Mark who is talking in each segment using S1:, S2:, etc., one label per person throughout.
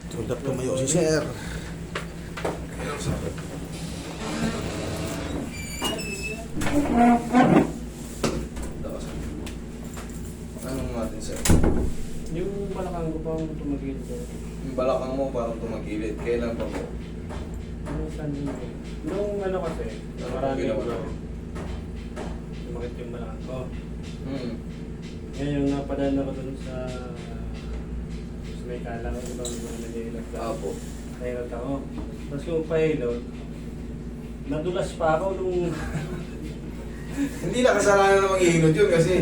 S1: Tulad tumayo si sir.
S2: Kailang sakit. Dakasan. Anong natin, sir?
S3: Yung balakang ko pang tumagilid ko.
S2: Yung balakang mo parang tumagilid. Kailan pa po?
S3: Nung Sunday ko. Nung ano kasi,
S2: Ano
S3: marami
S2: ginawa
S3: ko.
S2: natin?
S3: Tumakit yung balakang ko.
S2: Hmm.
S3: Ngayon napadala ko dun sa may kalang ko bang nag-iilot ka.
S2: Apo.
S3: Nahilot ako. Tapos yung pahilot, nadulas pa ako nung
S2: Hindi na kasalanan na mag-iinod yun kasi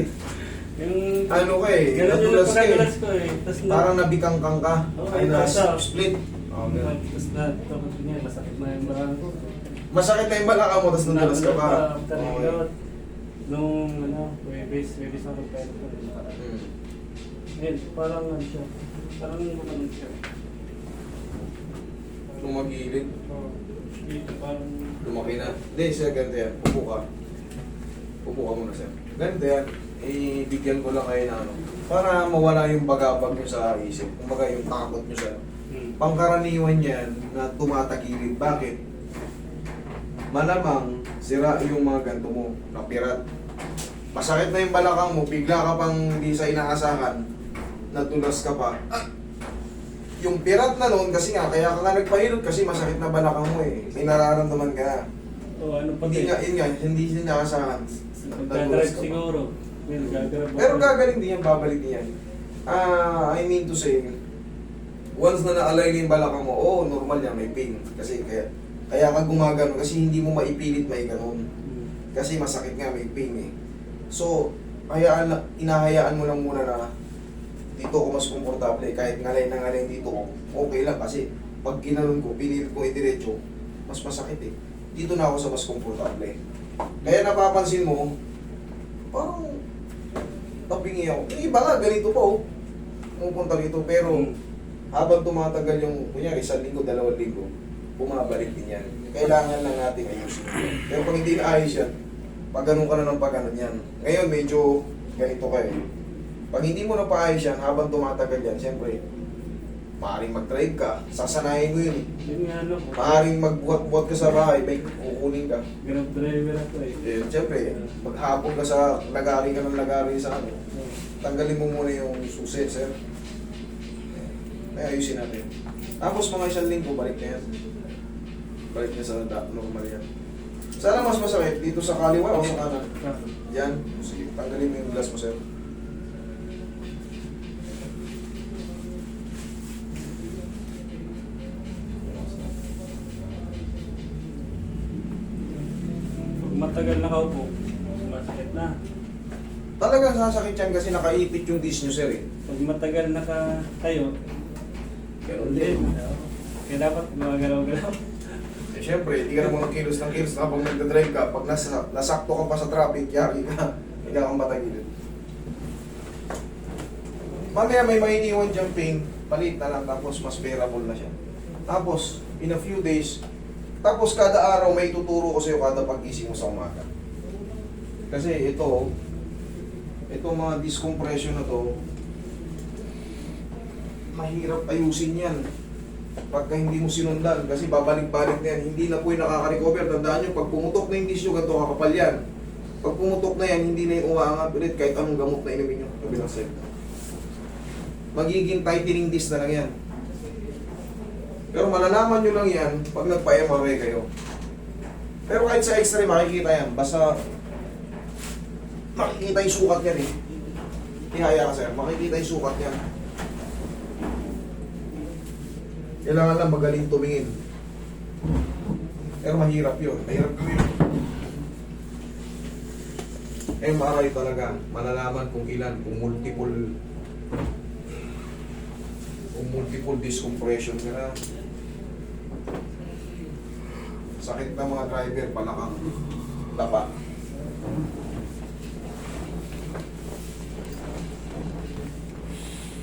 S3: yung
S2: ano ka eh,
S3: ganun yung
S2: nadulas ka eh.
S3: pagkadulas ko eh. Tapos
S2: Parang nabikangkang ka.
S3: Oo,
S2: Ay,
S3: ay,
S2: na
S3: nasa.
S2: split. Oh, ganun.
S3: Tapos na, tapos niya, masakit na yung balakang ko.
S2: Masakit na yung balakang mo, tapos nadulas ka pa.
S3: Nadulas nung ano, Webis ako pero ko.
S2: Hmm.
S3: Ngayon, parang ano siya. Parang ano siya.
S2: Tumagilid.
S3: Oo. Dito parang
S2: Lumaki na. Hindi, sir, ganito yan. Upo ka. Upo ka muna, sir. Ganito yan. Bigyan ko lang kayo na ano. Para mawala yung bagabag nyo sa isip. Kumbaga yung takot nyo sa pangkaraniwan yan na tumatagilid. Bakit? Malamang sira yung mga ganto mo, napirat. Masakit na yung balakang mo, bigla ka pang hindi sa inaasahan, natulas ka pa. Yung pirat na noon, kasi nga, kaya ka nga nagpahilot kasi masakit na balakang mo eh. May nararamdaman ka na.
S3: oh, ano pa
S2: Hindi
S3: din.
S2: nga, yun nga, hindi inaasahan.
S3: Nagdadrive siguro. May nagagrab ako.
S2: Pero gagaling din yan, babalik din yan. I mean to say, once na na-align yung balakang mo, normal yan, may pain. Kasi kaya ka gumagano, kasi hindi mo maipilit may ganon. Kasi masakit nga, may pain eh. So, inahayaan mo lang muna na dito ako mas komportable. Kahit ngalay na ngalay dito ko, okay lang. Kasi pag ginanon ko, pinilit ko idiretso, mas masakit eh. Dito na ako sa mas komportable. Kaya napapansin mo, parang tabingi ako. Yung iba nga, ganito pa oh. Pumupunta rito, pero habang tumatagal yung, kunyari, 1 linggo, 2 linggo, bumabalik din yan. Kailangan lang natin ayusin yan. Pero pag hindi naayos yan, pag ganun ka na ng pag ganun yan. Ngayon, medyo ganito ka eh. Pag hindi mo na paayos yan, habang tumatagal yan, siyempre, maaaring mag-drive ka, sasanayin mo yun eh.
S3: Yun nga ano ko.
S2: Maaaring magbuhat-buhat ka sa bahay, may kukunin ka.
S3: Grab driver ako eh.
S2: Siyempre, maghapon ka sa lagari ka ng lagari sa ano. Tanggalin mo muna yung susi, sir. Ay, ayusin natin. Tapos mga 1 linggo, balik na yan. Balik na sa normal yan. Sana mas masakit dito sa kaliwa o sa kanan? Yan. Sige, tanggalin mo yung glass mo, sir.
S3: Pag matagal nakaupo, masakit na.
S2: Talagang sasakit yan kasi nakaipit yung disc nyo, sir eh.
S3: Pag matagal nakatayo,
S2: Pero
S3: hindi.
S2: hindi.
S3: Kaya dapat gumagalaw-galaw.
S2: Eh, syempre, hindi ka naman kilos ng kilos habang nagdadrive ka. Pag nasakto ka pa sa traffic, yari ka. Hindi ka kang matagilid. Mamaya may mainiwan diyang pain, palit na lang tapos mas bearable na siya. Tapos, in a few days, tapos kada araw may tuturo ko sa'yo kada pag-gising mo sa umaga. Kasi ito mga discompression na to, mahirap ayusin yan. Pagka hindi mo sinundan, kasi babalik-balik na yan, hindi na po yung nakaka-recover. Tandaan nyo, pag pumutok na yung tissue, ganito kakapal yan. Pag pumutok na yan, hindi na yung umaangat ulit kahit anong gamot na inumin nyo. Kabilang side. Magiging tightening disc na lang yan. Pero malalaman nyo lang yan pag nagpa-MRI kayo. Pero kahit sa x-ray makikita yan. Basta makikita yung sukat yan eh. Ihaya ka sir, makikita yung sukat yan. Kailangan lang magaling tumingin. Pero mahirap yun. Mahirap gawin. MRI talaga. Malalaman kung ilan, kung multiple discompression ka na. Sakit ng mga driver, palakang tapa.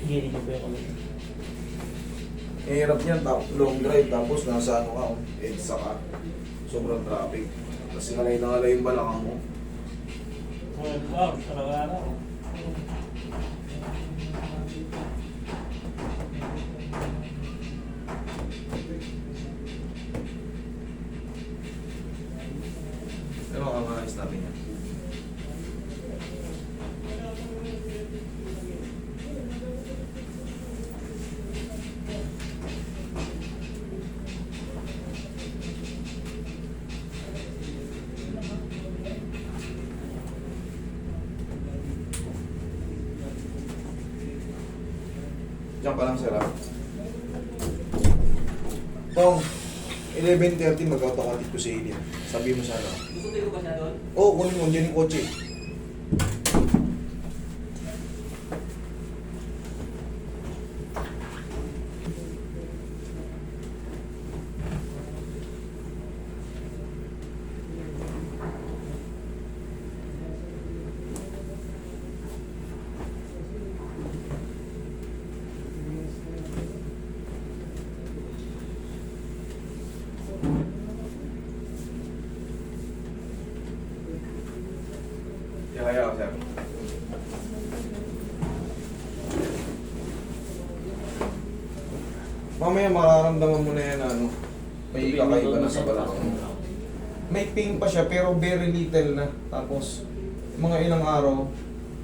S3: Gini ko ba yung
S2: Hirap niyan, long drive, tapos nasa ano ka, EDSA ka. Sobrang traffic. Kasi ngalay na ngalay yung balakang mo.
S3: wow, araw-araw.
S2: Diyan ka lang, sir, ha? Tong, 11:30 mag-automatic ko sa ilin. Sabi mo sana.
S1: Gusto tayo ba siya doon?
S2: Oo, kunin mo. Diyan yung kotse. Kaya ka, sir. Mamaya mararamdaman mo na yan, ano, may kakaiba na sa balakang mo. May pain pa siya pero very little na. Tapos, mga ilang araw,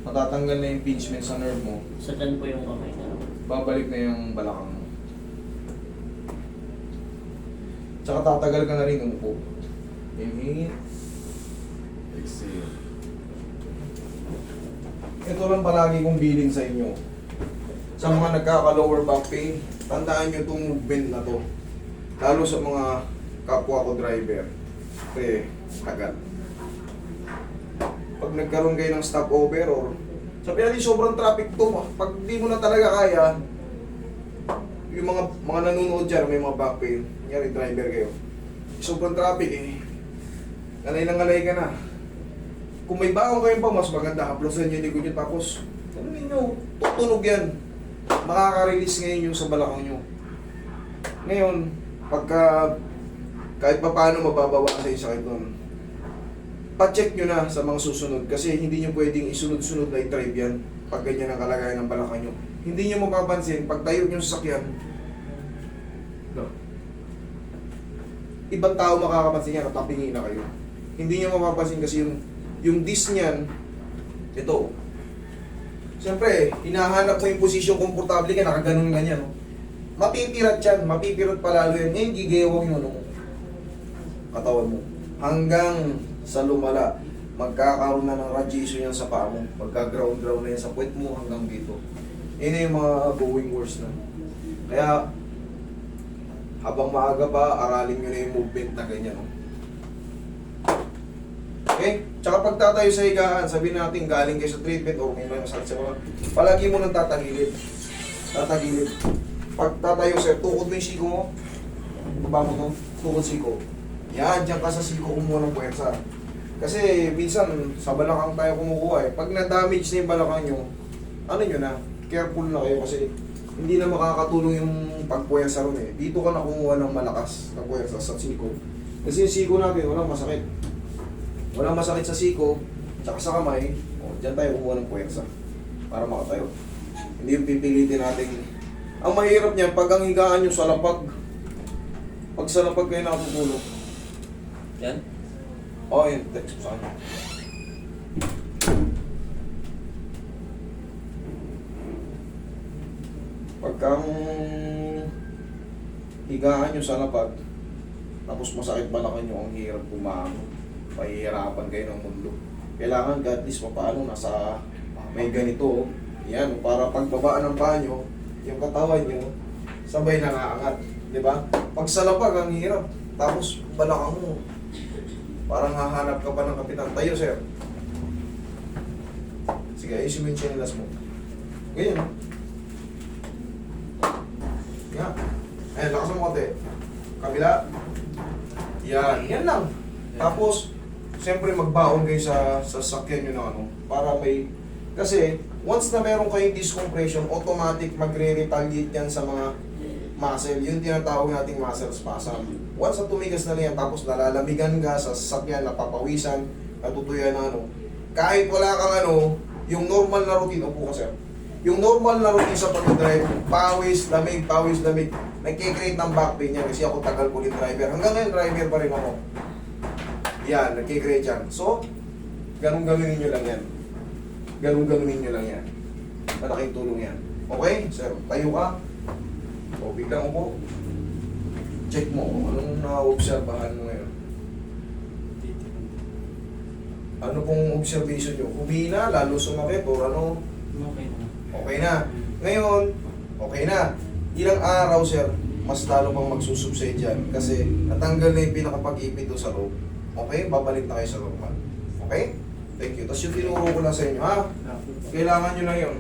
S2: matatanggal na yung impingement sa nerve mo.
S1: Sa dyan po yung kamay na.
S2: Babalik na yung balakang mo. Tsaka tatagal ka na rin umupo. Inhale. Exhale. Ito lang palagi kong bilin sa inyo. Sa mga nagkaka-lower back pain, tandaan nyo itong movement na to. Lalo sa mga kapwa ko driver. Kasi, tagal. Pag nagkaroon kayo ng stopover or sabi natin sobrang traffic to, pag di mo na talaga kaya, yung mga nanonood dyan, may mga back pain, nangyari driver kayo, sobrang traffic eh, ngalay na ngalay ka na. Kung may baon kayong pa, mas maganda, haplosan nyo, likod nyo, tapos, ano ninyo, tutunog yan. Makaka-release ngayon yung sa balakang nyo. Ngayon, pagka, kahit pa paano mababawasan yung sakit nun, pa-check nyo na sa mga susunod, kasi hindi nyo pwedeng isunod-sunod na i-drive yan, pag ganyan ang kalagayan ng balakang nyo. Hindi nyo mapapansin, pag tayo nyo sa sakyan, no, ibang tao makakapansin yan, natapingi na kayo. Hindi nyo mapapansin kasi yung disc niyan, ito. Siyempre, hinahanap mo yung posisyon komportable ka, nakaganon ganyan. No? Mapipirat yan, mapipirat palalo yan. Ngayon, gigewang yun, no? Katawan mo. Hanggang sa lumala, magkakaroon na ng radiation yan sa paa mo. Magka-ground-ground na yan sa puwet mo hanggang dito. Yun na yung mga going worse na. Kaya, habang maaga pa, aralin nyo na yung movement na ganyan. No? Okay? Tsaka pag tatayo sa higaan, sabihin natin galing kayo sa treatment o may masakit sa mga, palagi mo nang tatagilid. Tatagilid. Pag tatayo sir, tukod mo yung siko mo. Baba mo to, tukod siko. Yan, dyan ka sa siko kumuha ng puwersa. Kasi minsan, sa balakang tayo kumukuha eh. Pag na-damage na yung balakang nyo, ano nyo na, careful na kayo kasi hindi na makakatulong yung pagpuwersa ron eh. Dito ka na kumuha ng malakas na puwersa sa siko. Kasi yung siko natin, walang masakit. Walang masakit sa siko, tsaka sa kamay, o, dyan tayo kumuha ng puwersa para makatayo. Hindi yung pipilitin natin. Ang mahirap niyan, pag ang higaan nyo sa lapag, pag sa lapag kayo nakatutulog.
S1: Yan?
S2: O, yun, text ko sa kanya. Pagka ang higaan nyo sa lapag, tapos masakit balakang nyo, ang hirap kumahangon. Pahihirapan kayo ng mundo. Kailangan at least paano nasa may ganito. Yan, para pagbaba ng paa nyo, yung katawan nyo, sabay nangaangat. Di ba? Pag sa lapag, ang hirap. Tapos balakang mo, parang hahanap ka pa ng kapitan. Tayo, sir. Sige, ayusin mo yung chinelas mo. Ganyan. Nga. Ayan, lakas mo konti. Kabila. Yan. Yan lang. Tapos, siyempre magbaon kayo sa sakyan nyo na ano, para may, kasi once na meron kayong discompression, automatic magre-retaliate yan sa mga muscle, yung tinatawag nating muscle spasm. Once na tumigas na yan, tapos nalalamigan ka sa sakyan, napapawisan, natutuyan na ano, kahit wala kang ano, yung normal na routine, upo ka sir, yung normal na routine sa pag-drive, pawis, lamig, nagkikreate ng back pain yan, kasi ako tagal ko din driver, hanggang ngayon driver pa rin ako. Yan, nagkikreate yan. So, ganun-ganunin nyo lang yan. Ganun-ganunin nyo lang yan. Malaking tulong yan. Okay, sir, tayo ka. O, biglang upo. Check mo kung anong na-obserbahan mo ngayon. Ano pong observation nyo? Humina, lalo sumakit, o ano?
S1: Okay na.
S2: Okay na. Ngayon, Okay na. Ilang araw, sir, mas lalo pang magsusubside yan kasi natanggal na yung pinakapag-ipit doon sa loob. Okay? Babalik na kayo sa normal. Okay? Thank you. Tapos yung tinuro ko lang sa inyo, ha? Kailangan nyo lang yun.